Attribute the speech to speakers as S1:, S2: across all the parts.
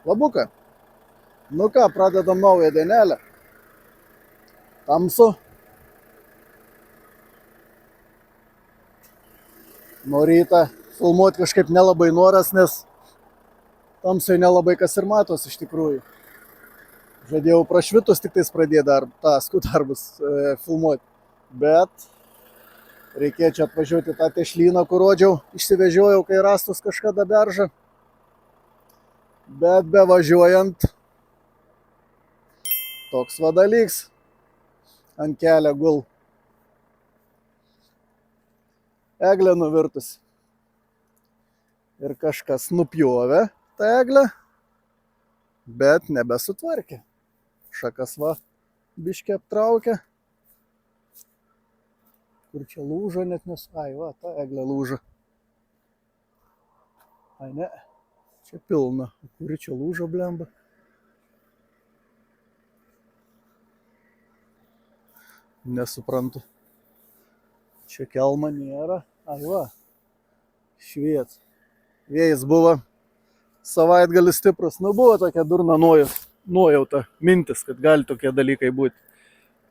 S1: Labuka. Nu ką, pradedam naują dainelę. Tamsu. Nuo rytą filmuoti kažkaip nelabai noras, nes tamsai nelabai kas ir matos iš tikrųjų. Žadėjau prašvitus tik tais pradėti darbus filmuoti. Bet reikėjo čia atvažiuoti tą tešlyną, kur rodžiau, išsivežiojau, kai rastus kažkada beržą. Bet bevažiuojant, toks vadalyks ant kelio gul. Eglė nuvirtus. Ir kažkas nupjovė tą eglę, bet nebesutvarkė. Šakas va, biškį aptraukė. Kur čia lūžo, net ai va, ta eglė lūžo. Ai ne, čia pilna. Kuri čia lūžo, blemba? Nesuprantu. Čia kelma nėra. Ai va, šviet. Vėjas buvo savaitgalis stiprus. Nu buvo tokia durna nuojauta, mintis, kad gali tokie dalykai būti.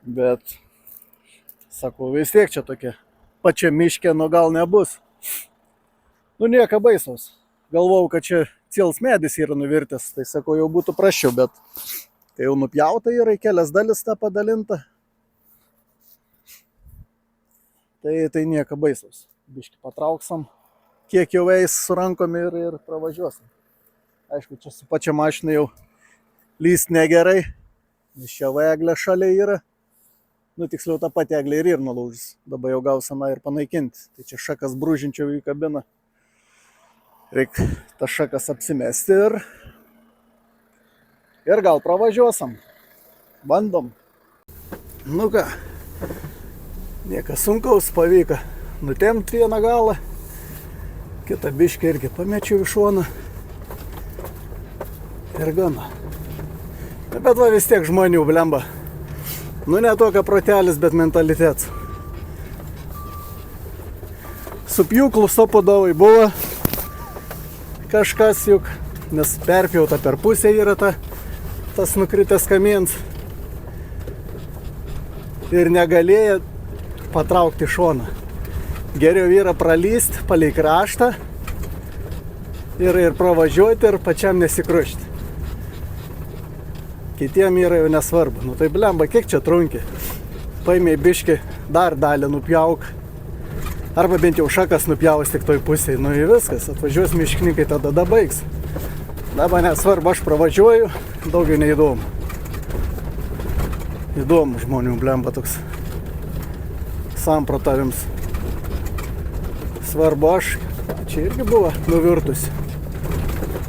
S1: Bet, sakau, vis tiek čia tokia pačia miškė, nu gal nebus. Nu nieko baisaus. Galvau, kad čia cils medis yra nuvirtęs, tai sakau, jau būtų praščiau, bet kai jau nupjauta yra į kelias dalis tą padalinta, tai nieko baisaus. Biškį patrauksim, kiek jau eis su rankom ir pravažiuosim. Aišku, čia su pačia mašina jau lyst negerai, nes čia eglė šalia yra. Nu, tiksliau, tą patį eglę ir nulaužys. Dabar jau gausime ir panaikinti. Tai čia šakas brūžinčiau į kabiną. Reikia tas šakas apsimesti ir gal pravažiuosim. Bandom. Nu ką, niekas sunkaus pavyko. Nutemti vieną galą, kitą biškį irgi pamečiau į šoną. Ir gana. Bet va vis tiek žmonių blemba. Nu ne tokia protelis, bet mentalitetas. Su pjūklu sopodavai buvo kažkas juk, nes perpjauta per pusę yra tas nukritęs kamiens. Ir negalėjo patraukti šoną. Geriau yra pralyst palei kraštą ir pravažiuoti ir pačiam nesikrušti. Kitiem yra jau nesvarbu. Nu tai blemba, kiek čia trunki? Paimiai biškį, dar dalį nupjauk. Arba bent jau šakas nupjaus tik toj pusėje. Nu ir viskas, atvažiuos miškininkai, tada baigs. Dabar nesvarbu, aš pravažiuoju, daugiau neįdomu. Įdomu žmonių blemba toks samprotavims. Svarbu aš, čia irgi buvo nuvirtusi.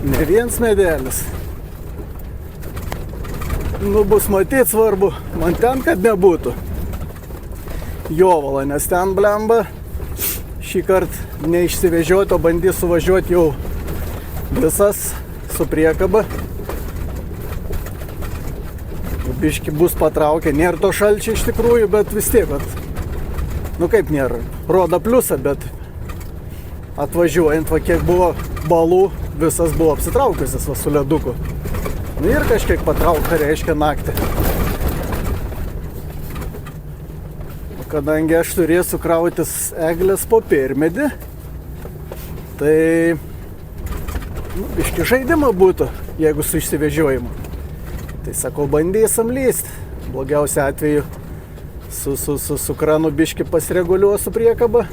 S1: Ne viens medelis. Nu bus matyt svarbu, man ten kad nebūtų jovala, nes ten blemba šį kartą neišsivežioti, o bandys suvažiuoti jau visas su priekaba. Biški bus patraukę, nėra to šalčio iš tikrųjų, bet vis tiek, nu kaip nėra, rodo pliusą, bet atvažiuojant, va kiek buvo balų, visas buvo apsitraukusias va su leduku. Nu ir kažkiek patraukta reiškia naktį. Kadangi aš turėsiu krautis eglės po permedį, tai biški žaidimą būtų, jeigu su išsivežiojimu. Tai sakau, bandysim lyst. Blogiausia atveju su kranu biški pasireguliuosiu priekabą.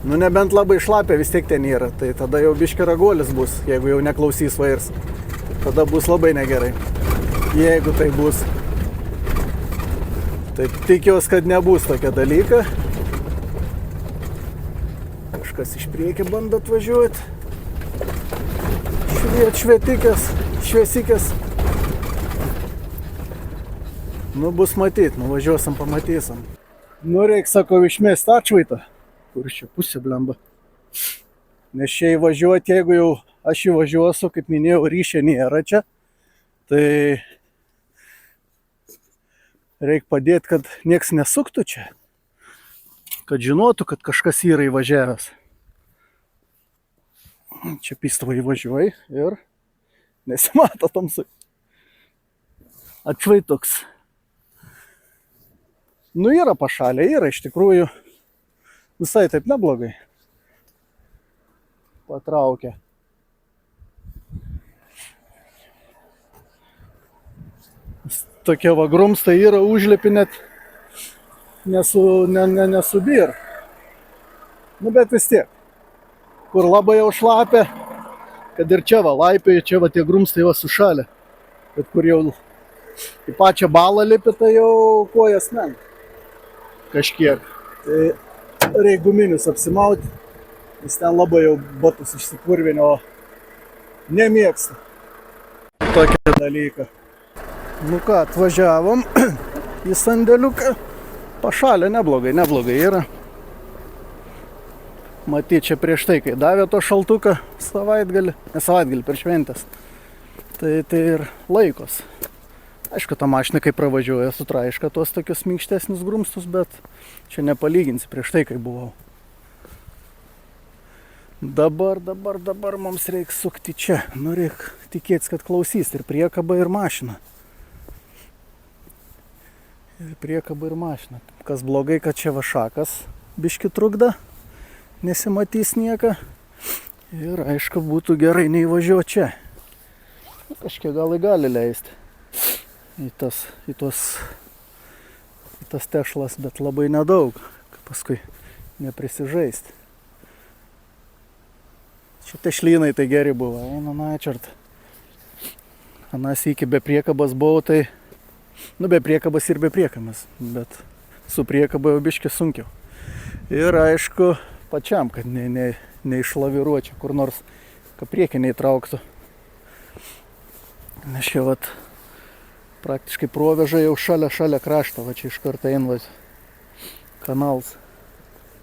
S1: Nu nebent labai šlapia, vis tiek ten yra. Tai tada jau biški raguolis bus, jeigu jau neklausys vairs. Tada bus labai negerai. Jeigu tai bus. Taip tikiuosi, kad nebus tokia dalyka. Kažkas iš priekį bando atvažiuoti. Šviesikės. Nu bus matyt, nuvažiuosim, pamatysim. Nu reik, sakau, išmesti atšvaitą. Kur čia pusė blemba. Nes čia įvažiuoti, jeigu jau aš įvažiuosiu, kaip minėjau, ryšio nėra čia. Tai reikia padėti, kad nieks nesuktų čia. Kad žinotų, kad kažkas yra įvažiavęs. Čia pistava įvažiuoji nesimato tamsai. Atšvaitoks. Nu yra pašalė, yra iš tikrųjų visai taip neblogai. Patraukia. Tokie va grumstai yra, užlipi net nesubir. Nu bet vis tiek, kur labai jau šlapia, kad ir čia va laipioja, čia va tie grumstai va sušalė. Bet kur jau į pačią balą lipi, tai jau kojas men. Kažkiek. Tai reik guminius apsimauti, nes ten labai jau batus išsipurvinio, nemėgsta tokį dalyką. Nu ką, atvažiavom į sandėliuką. Pašalė neblogai yra. Matyt, čia prieš tai, kai davė to šaltuką savaitgalį, ne savaitgalį, per šventės, tai ir laikos. Aišku, ta mašina, kai pravažiuoja, sutraiška tuos tokius minkštesnius grumstus, bet čia nepalyginsi prieš tai, kai buvau. Dabar mums reikia sukti čia. Nu, reik tikėtis, kad klausys ir priekaba, ir mašina. Kas blogai, kad čia va šakas biški trukda, nesimatys nieka. Ir aišku, būtų gerai neįvažiuoti čia. Kažkiek gal gali leisti į tas tešlas, bet labai nedaug, kad paskui neprisižaisti. Čia tešlynai tai geri buvo, načert. Anas iki be priekabas buvau, tai be priekabas ir be priekabas, bet su priekaba jau biški sunkiau. Ir aišku, pačiam, kad neišlaviruočiau kur nors, kad priekį neįtrauktų. Nes čia vat praktiškai proveža jau šalia krašto, va čia iš karto einvat kanalas.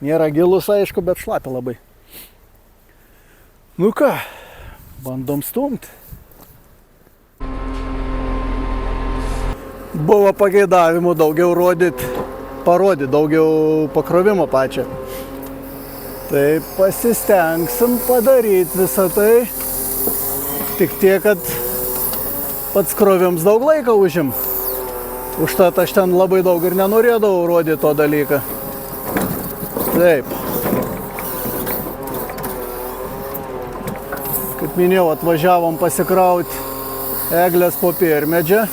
S1: Nėra gilus, aišku, bet šlapia labai. Nu ką, bandom stumti. Buvo pageidavimų daugiau parodyti, daugiau pakrovimo pačią. Tai pasistengsim padaryti visą tai. Tik tiek, kad pats krovims daug laiko užim. Užtat aš ten labai daug ir nenorėdavau rodyti to dalyką. Taip. Kaip minėjau, atvažiavom pasikrauti eglės popiermedžio.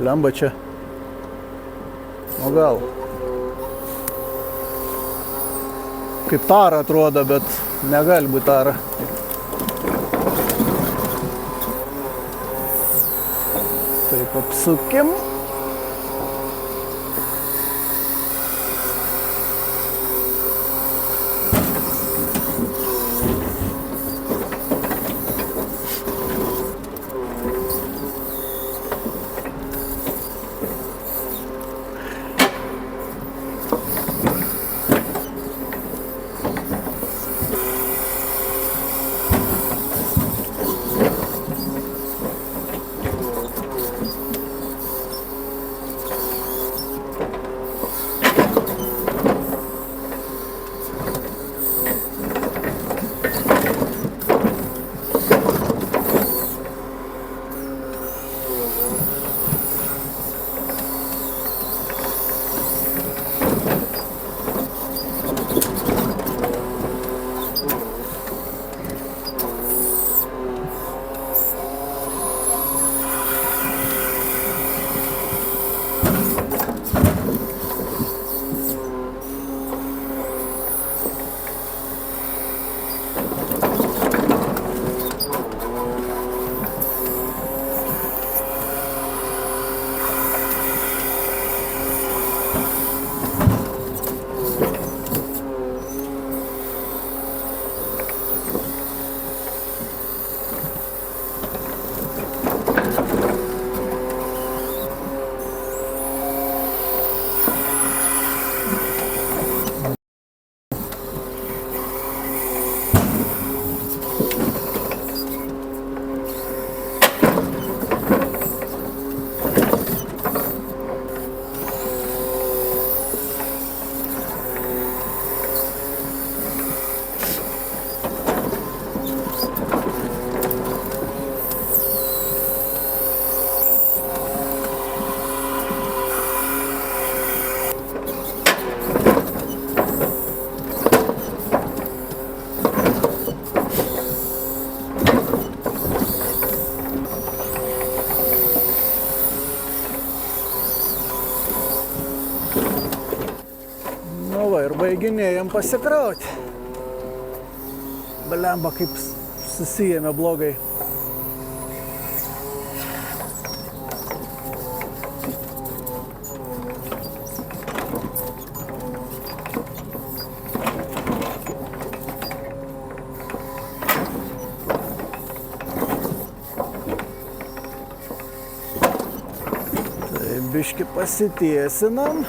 S1: Blemba čia. O gal. Kaip tara atrodo, bet negali būti tara. Taip apsukim. Baiginėjom pasikrauti. Blemba, kaip susijėmė blogai. Biški pasitiesinam,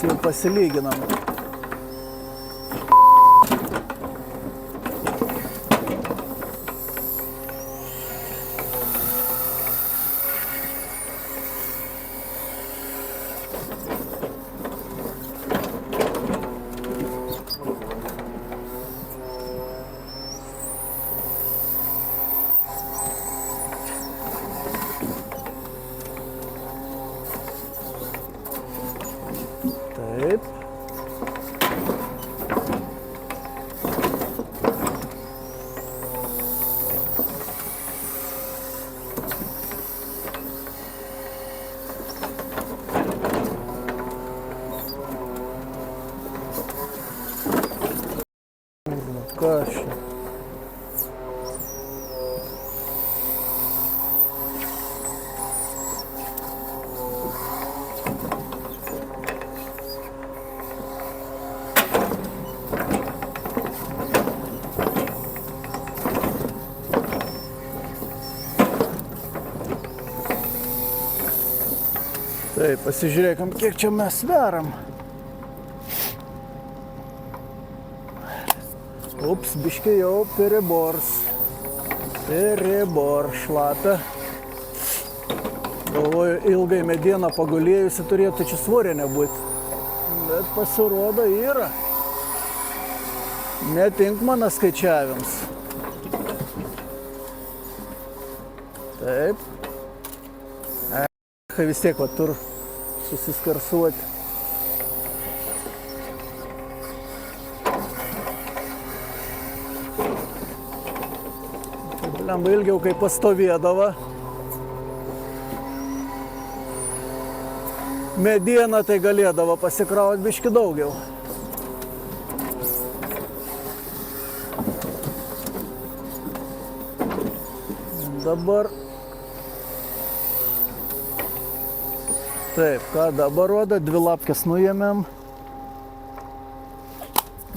S1: jau pasilyginam. Taip. Kas čia? Taip, pasižiūrėkam, kiek čia mes sveram. Ups, biškai jau peribors. Peribor šlapia. Galvoju, ilgai medieną pagulėjusi turėtų čia svorė nebūti. Bet pasirodo yra. Netink mano skaičiavims. Taip. Vis tiek va tur susiskarsuoti. Lemba ilgiau kaip pastovėdavo. Medieną tai galėdavo pasikrauti biški daugiau. Dabar taip, ką dabar rodo, 2 lapkės nuėmėm.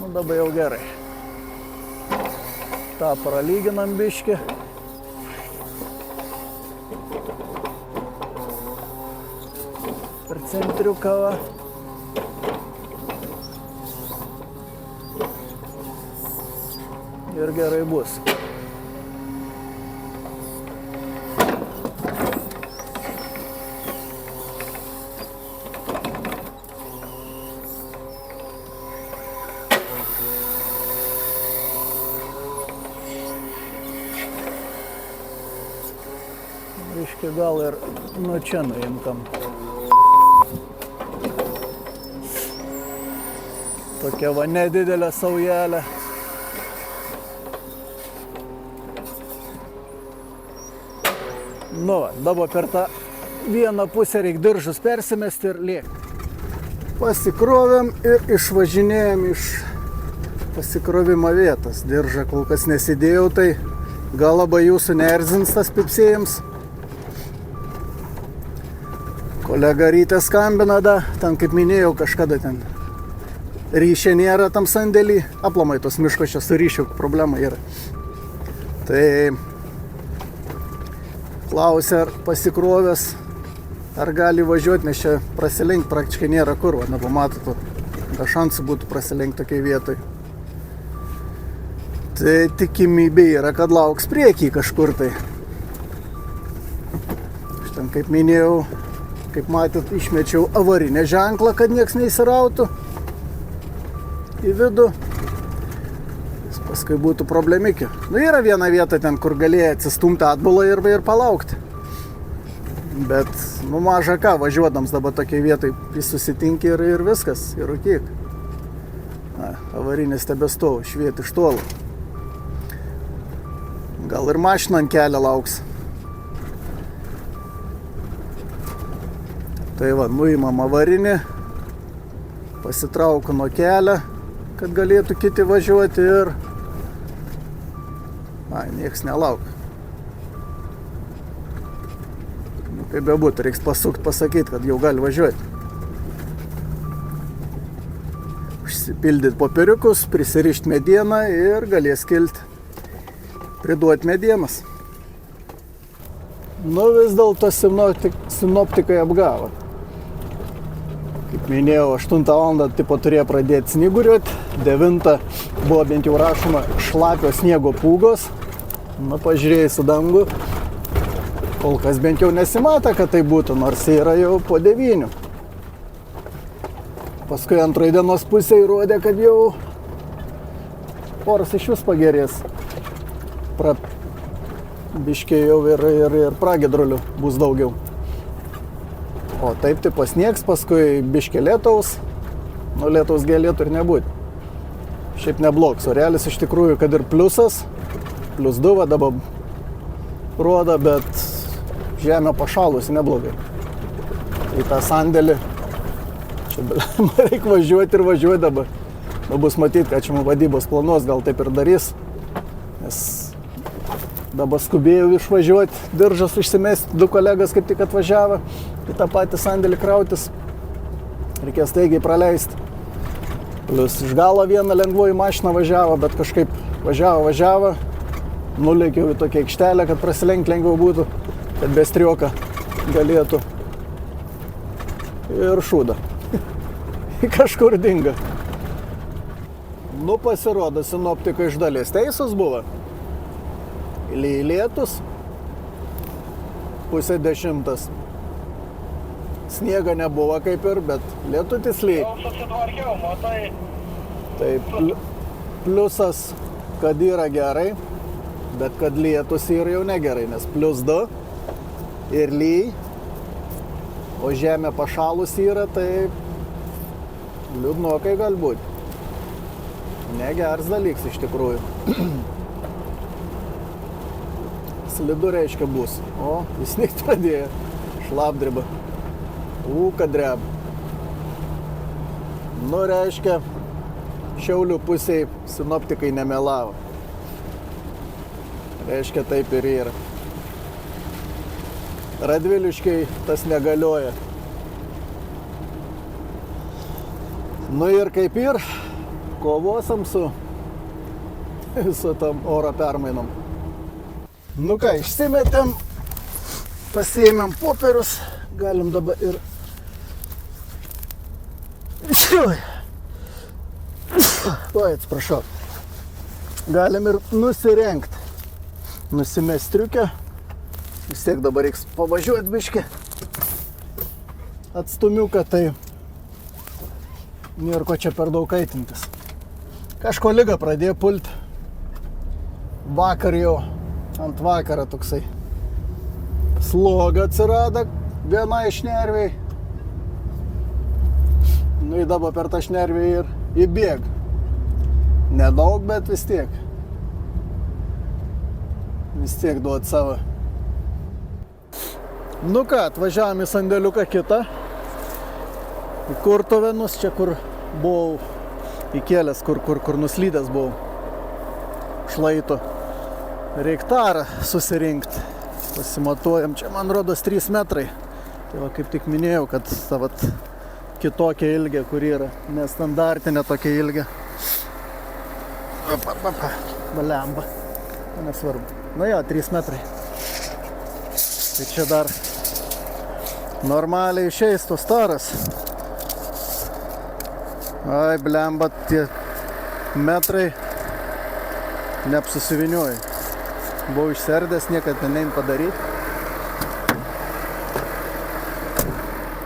S1: Nu, dabar jau gerai. tą pralyginam biškį. Per centriuką. Ir gerai bus. Reiškia, gal ir nuo čia nuimtam. Tokia va nedidelė saujelė. Nu, dabar per tą vieną pusę reikia diržus persimesti ir lėkti. Pasikrovėm ir išvažinėjom iš pasikrovimo vietos. Diržą kol kas nesidėjau, tai gal labai jūsų neerzins tas pipsėjams. Kolega ryte skambina, ten kaip minėjau, kažkada ten ryšio nėra tam sandėlį. Aplamai tos miškos čia su ryšiu problema yra. Tai klausė, ar pasikrovęs, ar gali važiuoti, nes čia prasilenkti praktiškai nėra kur. Va, nepamatytų, be šansų būtų prasilenkti tokiai vietoj. Tai tikimybė yra, kad lauks priekį kažkur tai. Štai kaip minėjau, kaip matėt, išmečiau avarinę ženklą, kad nieks neįsirautų į vidų. Jis paskui būtų problemikė. Nu, yra viena vieta ten, kur galėjai atsistumti atbulą ir palaukti. Bet, nu, maža ką, važiuodams dabar tokiai vietai susitinki ir viskas, ir rūkyk. Avarinis tebestovų, šviet iš tolo. Gal ir mašina ant kelio lauks. Tai va, nuimam avarinį. Pasitrauku nuo kelio, kad galėtų kiti važiuoti ir... Ai, nieks nelaukia. Nu, kaip bebūtų, reiks pasukti, pasakyti, kad jau gali važiuoti. Užsipildyti popieriukus, prisirišti medieną ir galės kilti. Priduoti medienas. Nu, vis dėlto sinoptikai apgavo. Kaip minėjau, 8 val. Tipo turėjo pradėti snyguriuoti, 9 buvo bent jau rašoma šlapio sniego pūgos. Nu, pažiūrėjus į dangų, kol kas bent jau nesimata, kad tai būtų, nors yra jau po 9. Paskui antroje dienos pusėje įrodė, kad jau oras iš vis pagerės. Biškiai jau ir pragiedrulių bus daugiau. O taip tai pasniegs, paskui biškė lietaus, nu lietaus galėtų ir nebūti. Šiaip neblogs, orelis iš tikrųjų, kad ir pliusas, +2 va dabar rodo, bet žemė pašalusi neblogai. Į tą sandėlį, čia reikia važiuoti ir važiuoti dabar. Nu bus matyti, kad čia vadybos planuos, gal taip ir darys, nes dabar skubėjau išvažiuoti, diržas užsimesti, 2 kolegas kaip tik atvažiavo į tą patį sandėlį krautis. Reikės staigiai praleisti. Plius iš galo vieną lengvoji mašiną važiavo, bet kažkaip važiavo. Nulėkiau į tokią aikštelę, kad prasilenkt lengviau būtų, kad be strioka galėtų. Ir šūda. Kažkur dinga. Nu pasirodo, sinoptikai iš dalies teisus buvo. Lietus, 9:30. Sniega nebuvo kaip ir, bet lietutis lyja.
S2: Jau susitvarkiau, matai.
S1: Tai pliusas, kad yra gerai, bet kad lietus yra jau negerai, nes +2 ir lyja, o žemė pašalus yra, tai liūdnokai galbūt. Negeras dalyks iš tikrųjų. Slidu reiškia bus. O, jis snigt pradėjo. Šlapdriba. Kad dreba. Nu, reiškia, Šiaulių pusėje sinoptikai nemelavo. Reiškia, taip ir yra. Radviliškiai tas negalioja. Nu ir kaip ir, kovosam su tam oro permainom. Nu ką, išsimetėm, pasiėmėm popierius, galim dabar ir... Oi, atsiprašau. Galim ir nusirengti. Nusimest striukę. Vis tiek dabar reiks pavažiuoti biškį. Atstumiuką, tai nėra ko čia per daug kaitintis. Kažko liga pradėjo pulti. Vakar jau, ant vakarą toksai sloga atsirado viena iš šnerviai. Nu į dabar per tą šnervį ir įbėg. Nedaug, bet vis tiek. Vis tiek duot savo. Nu ką, atvažiavom į sandėliuką kitą. Į Kurtuvėnus, čia kur buvau įkėlęs, kur nuslydęs buvau. Šlaito. Reiktarą susirinkti. Pasimatuojam, čia man rodos 3 metrai. Tai va kaip tik minėjau, kad ta vat kitokia ilgė, kur yra nestandartinė tokia ilgė. Balemba. Nesvarbu. Nu jo, 3 metrai. Tai čia dar normaliai išeis tos taras. Ai, blemba, tie metrai neapsusivinioju. Buvau išserdęs, niekad nein padaryti.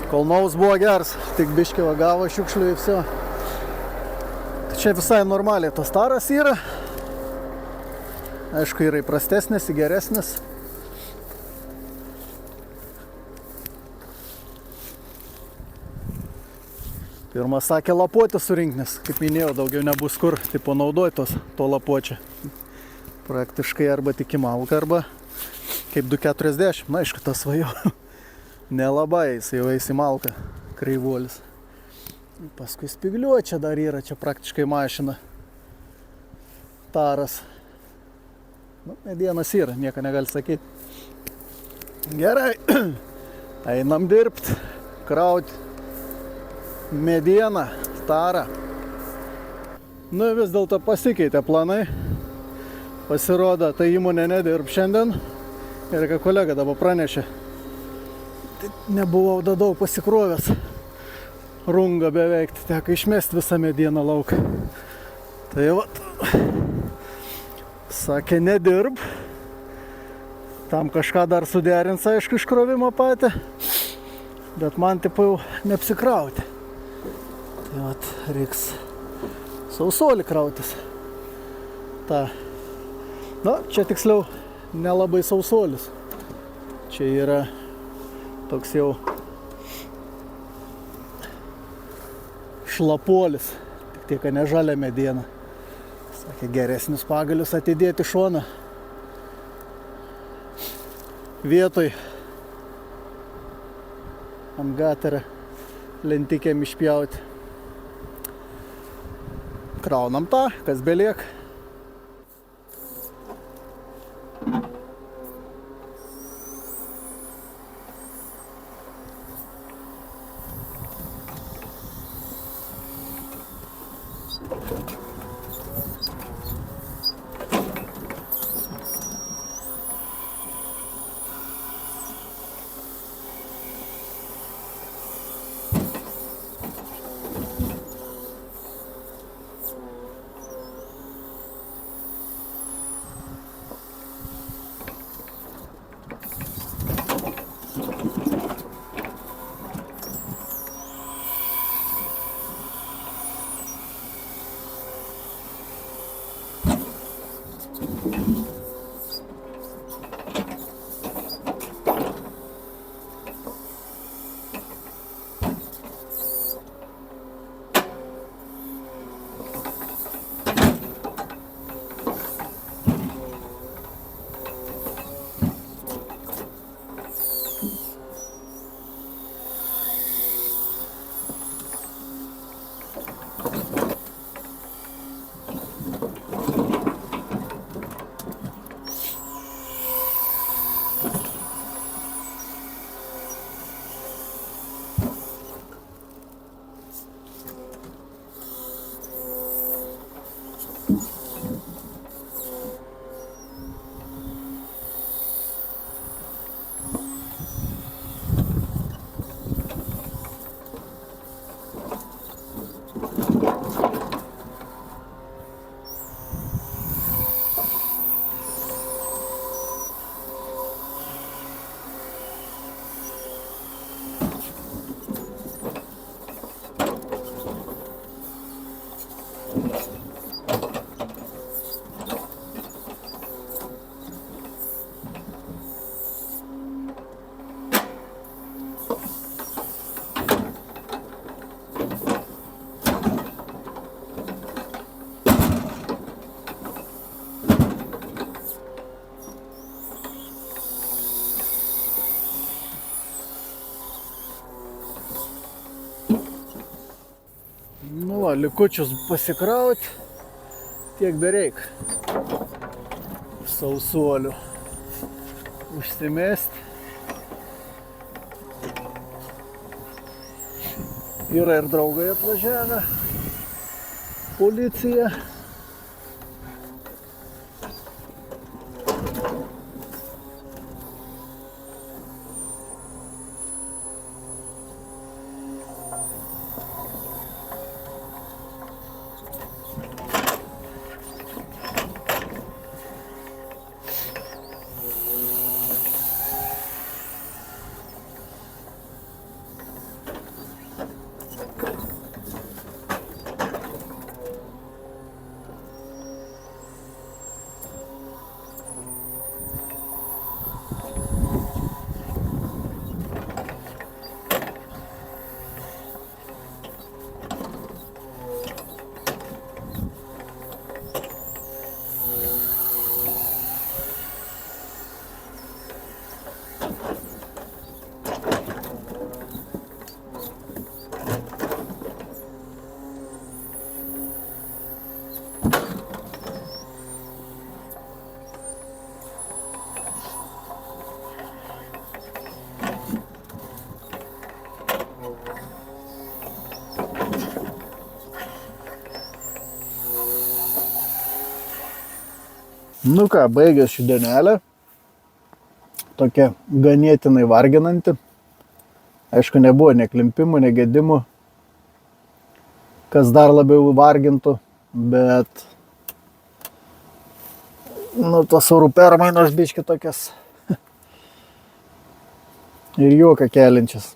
S1: Kolnaus buvo geras, tik biškį vagavo šiukšlių ir viso. Tai čia visai normaliai tos taras yra. Aišku, yra įprastesnis, geresnis. Pirmas sakė lapuotį surinkti, nes, kaip minėjau, daugiau nebus kur tipo naudoti to lapuočio. Praktiškai arba tik į malką, arba kaip 2,40. Na, aišku, tas svajo. Nelabai, jis jau eis į malką, kreivuolis. Paskui spygliuočia dar yra, čia praktiškai mašina. Taras. Nu, medienas yra, nieko negali sakyti. Gerai, einam dirbti, krauti medieną, tarą. Nu, vis dėlto pasikeitė planai. Pasirodo, ta įmonė nedirb šiandien. Ir ką kolega dabar pranešė. Tai nebuvau daug pasikrovęs. Runga beveik, teko išmesti visą medieną lauk. Tai vat, sakė, nedirb. Tam kažką dar suderins, aišku, iškrovimo patį. Bet man taip jau neapsikrauti. Tai vat, reiks sausolį krautis. Ta. Na, čia tiksliau nelabai sausolis. Čia yra toks jau šlapuolis, tik tiek, kad ne žalia mediena. Sakė, geresnius pagalius atidėti šoną. Vietoj ant gaterą lentikėm išpjauti. Kraunam tą, kas beliek. Nu va, likučius pasikrauti, tiek bereik. Sausuolių užsimesti. Yra ir draugai atvažiavę, policija. Nu ką, baigęs šį dienelę. Tokia ganėtinai varginanti. Aišku, nebuvo neklimpimų, negedimų, kas dar labiau vargintų, bet tos orų permainos biški tokias ir juoką keliančias.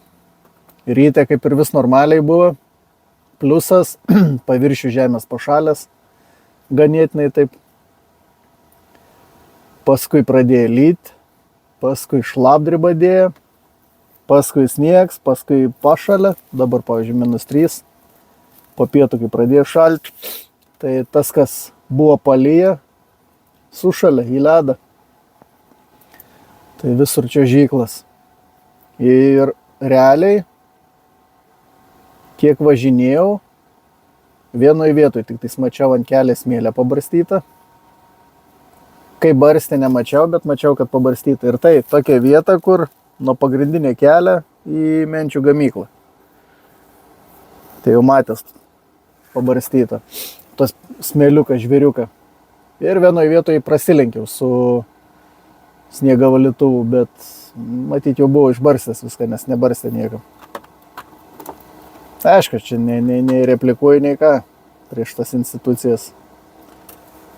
S1: Ryte kaip ir vis normaliai buvo, pliusas, paviršių žemės pašalės, ganėtinai taip. Paskui pradėjo lyt, paskui šlapdriba dėjo, paskui sniegs, paskui pašalė, dabar, pavyzdžiui, -3, po pietų, kai pradėjo šalti, tai tas, kas buvo palyja, sušalė į ledą. Tai visur čiuožyklas. Ir realiai, kiek važinėjau, vienoje vietoje tik tais mačiau ant kelio smėlę pabarstytą. Kai barstė nemačiau, bet mačiau, kad pabarstyta. Ir tai tokia vieta, kur nuo pagrindinio kelio į menčių gamyklą. Tai jau matęs pabarstyta. Tos smėliuką, žvėriuką. Ir vienoje vietoje prasilenkiau su sniego valytuvu, bet matyt jau buvo išbarstęs viską, nes nebarstė niekam. Aišku, čia nei replikuoju, nei ką prieš tas institucijas.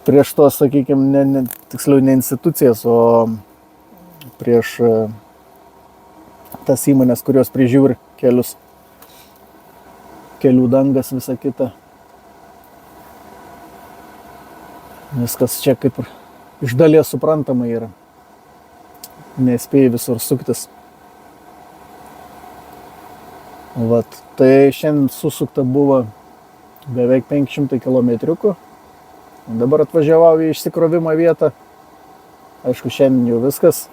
S1: Prieš tos, sakykime, tiksliau ne institucijas, o prieš tas įmonės, kurios prižiūri kelius, kelių dangas, visą kitą. Viskas čia kaip ir iš dalies suprantama yra. Nespėjai visur suktis. Vat, tai šiandien susukta buvo beveik 500 kilometriukų. Dabar atvažiavau į išsikrovimo vietą. Aišku, šiandien jau viskas.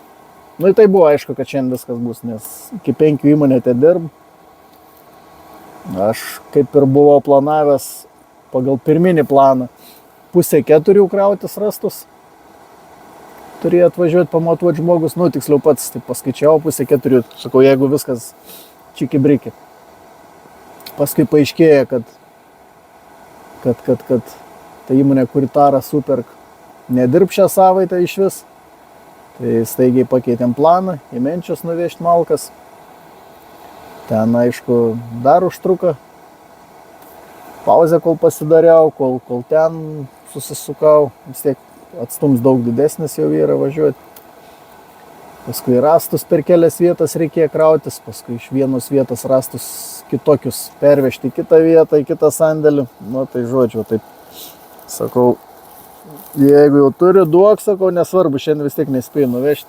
S1: Nu, tai buvo aišku, kad šiandien viskas bus, nes iki 5 įmonė te dirb. Aš kaip ir buvau planavęs pagal pirminį planą 3:30 krautis rastus. Turėjo atvažiuoti pamatuoti žmogus, nu, tiksliau pats, tai paskaičiau 3:30. Sakau, jeigu viskas čiki-briki. Paskui paaiškėjo, kad ta įmonė, kuri tarą superk, nedirb šią savaitę iš vis. Tai staigiai pakeitėm planą, į Menčius nuvežti malkas. Ten, aišku, dar užtruko. Pauzę, kol pasidariau, kol ten susisukau. Vis tiek atstums daug didesnis jau yra važiuoti. Paskui rastus per kelias vietas reikėjo krautis, paskui iš vienos vietos rastus kitokius pervežti į kitą vietą, į kitą sandėlį. Nu, tai žodžiu, taip. Sakau, jeigu jau turi, duok, sakau, nesvarbu, šiandien vis tiek nespėjau nuvežti.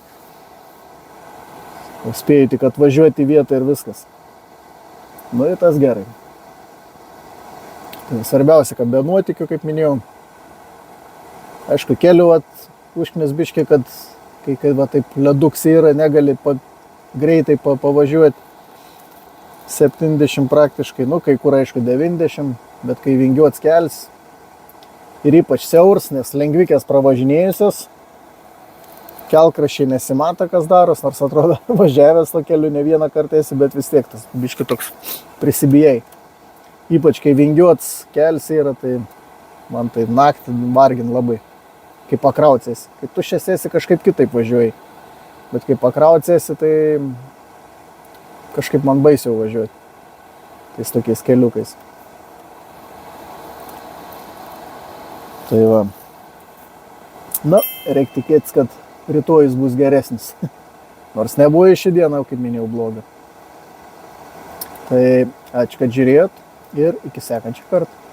S1: Spėjau tik atvažiuoti į vietą ir viskas. Nu, ir tas gerai. Tai svarbiausia, kad be nuotykių, kaip minėjau. Aišku, keliu užknis biškį, kad kai va taip leduks yra, negali greitai pavažiuoti 70 praktiškai, nu, kai kur aišku 90, bet kai vingiuots kelias, ir ypač siaurs, nes lengvikės pravažinėjusios, kelkraščiai nesimata, kas daros, nors atrodo važiavęs to keliu ne vieną kartą esi, bet vis tiek tas biški toks prisibijai. Ypač kai vingiuots kelias yra, tai man tai naktį vargin labai, kai pakrautsiesi. Kai tu šiesiesi kažkaip kitaip važiuoji, bet kai pakrautsiesi, tai kažkaip man baisiau važiuoti tais tokiais keliukais. Tai va. Na, reikia tikėtis, kad rytojus bus geresnis. Nors nebuvo šį dieną, kaip minėjau, bloga. Tai ačiū, kad žiūrėjot ir iki sekančio karto.